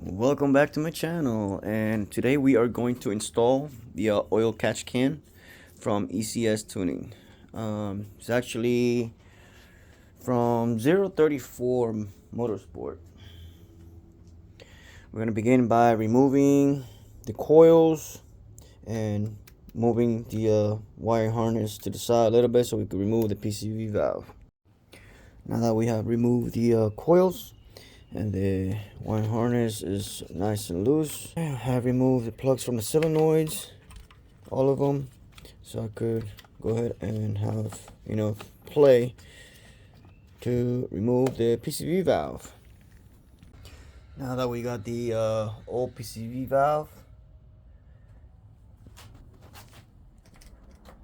Welcome back to my channel, and today we are going to install the oil catch can from ECS Tuning. It's actually from 034 Motorsport. We're going to begin by removing the coils and moving the wire harness to the side a little bit so we can remove the PCV valve. Now that we have removed the coils and the wire harness is nice and loose, I have removed the plugs from the solenoids, all of them, so I could go ahead and have play to remove the PCV valve. Now that we got the old PCV valve,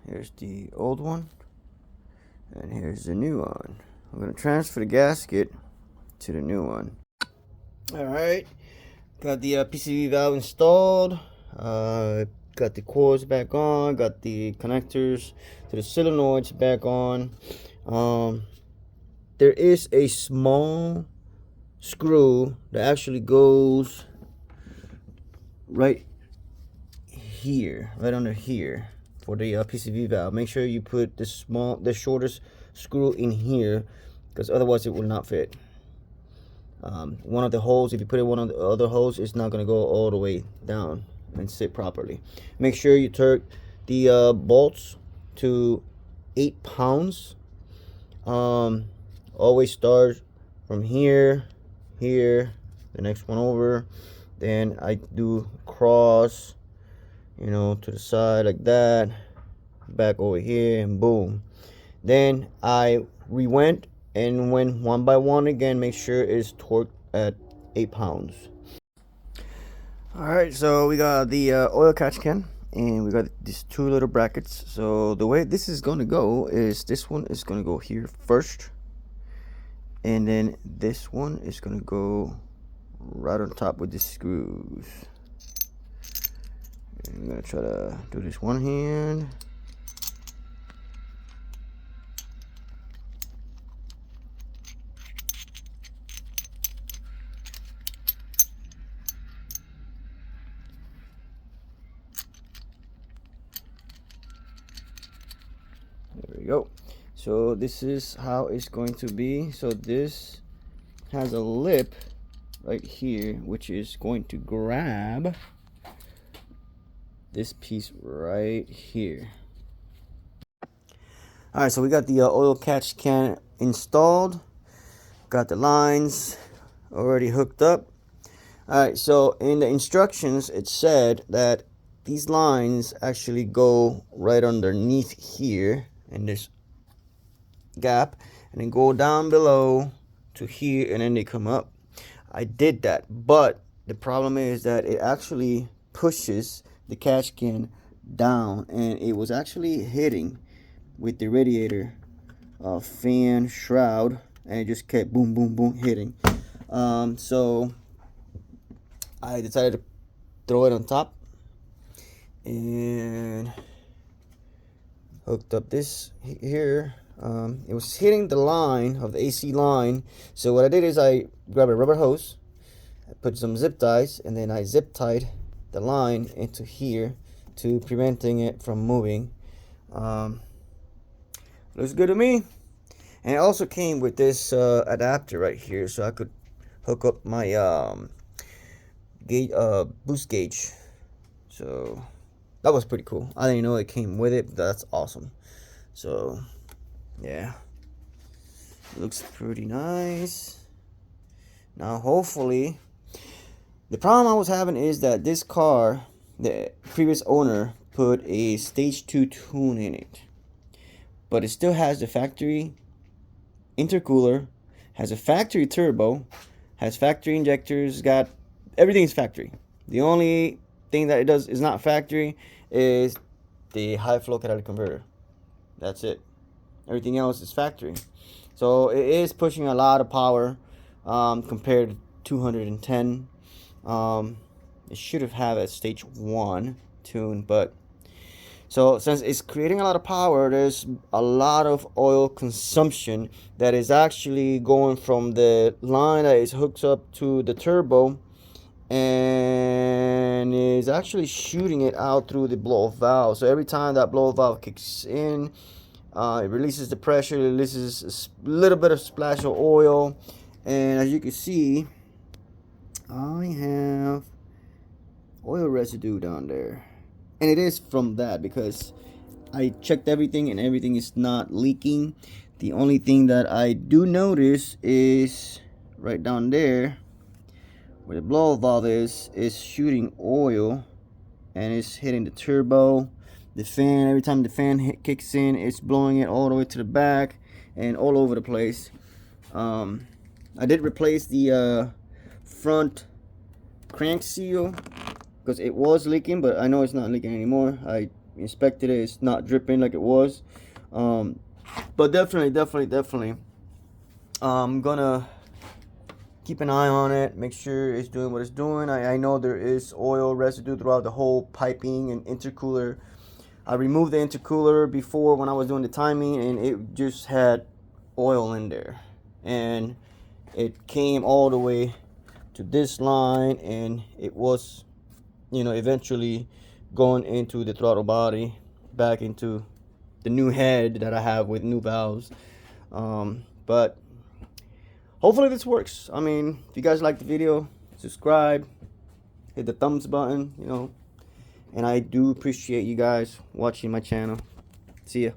here's the old one and here's the new one. I'm going to transfer the gasket to the new one. Alright, got the PCV valve installed, got the coils back on, got the connectors to the solenoids back on. There is a small screw that actually goes right here, right under here for the PCV valve. Make sure you put the shortest screw in here, because otherwise it will not fit. One of the holes, if you put it one of the other holes, it's not going to go all the way down and sit properly. Make sure you turn the bolts to 8 pounds. Always start from here, the next one over, then I do cross, to the side like that, back over here, and boom. Then I went one by one again. Make sure it's torqued at 8 pounds. Alright, so we got the oil catch can, and we got these two little brackets. So the way this is going to go is this one is going to go here first, and then this one is going to go right on top with the screws. And I'm going to try to do this one hand. There we go. So this is how it's going to be. So this has a lip right here, which is going to grab this piece right here. Alright, so we got the oil catch can installed. Got the lines already hooked up. Alright, so in the instructions it said that these lines actually go right underneath here in this gap, and then go down below to here, and then they come up. I did that, but the problem is that it actually pushes the catch can down, and it was actually hitting with the radiator fan shroud, and it just kept boom boom boom hitting. So I decided to throw it on top and hooked up this here. It was hitting the line of the AC line, so what I did is I grabbed a rubber hose, I put some zip ties, and then I zip tied the line into here to preventing it from moving. Looks good to me. And it also came with this adapter right here, so I could hook up my boost gauge. So that was pretty cool. I didn't know it came with it, but that's awesome. So yeah, looks pretty nice. Now hopefully, the problem I was having is that this car, the previous owner put a stage 2 tune in it, but it still has the factory intercooler, has a factory turbo, has factory injectors, got everything's factory. The only thing that it does is not factory is the high flow catalytic converter. That's it. Everything else is factory. So it is pushing a lot of power compared to 210. It should have a stage 1 tune, but so since it's creating a lot of power, there's a lot of oil consumption that is actually going from the line that is hooked up to the turbo and is actually shooting it out through the blow-off valve. So every time that blow-off valve kicks in, it releases the pressure, it releases a little bit of splash of oil, and as you can see, I have oil residue down there, and it is from that because I checked everything and everything is not leaking. The only thing that I do notice is right down there where the blow-off valve is shooting oil, and it's hitting the turbo, the fan. Every time the fan kicks in, it's blowing it all the way to the back and all over the place. I did replace the front crank seal because it was leaking, but I know it's not leaking anymore. I inspected it, it's not dripping like it was. But definitely I'm gonna keep an eye on it, make sure it's doing what it's doing. I know there is oil residue throughout the whole piping and intercooler. I removed the intercooler before when I was doing the timing, and it just had oil in there, and it came all the way to this line, and it was, you know, eventually going into the throttle body, back into the new head that I have with new valves. But hopefully this works. I mean, if you guys like the video, subscribe, hit the thumbs button, you know, and I do appreciate you guys watching my channel. See ya.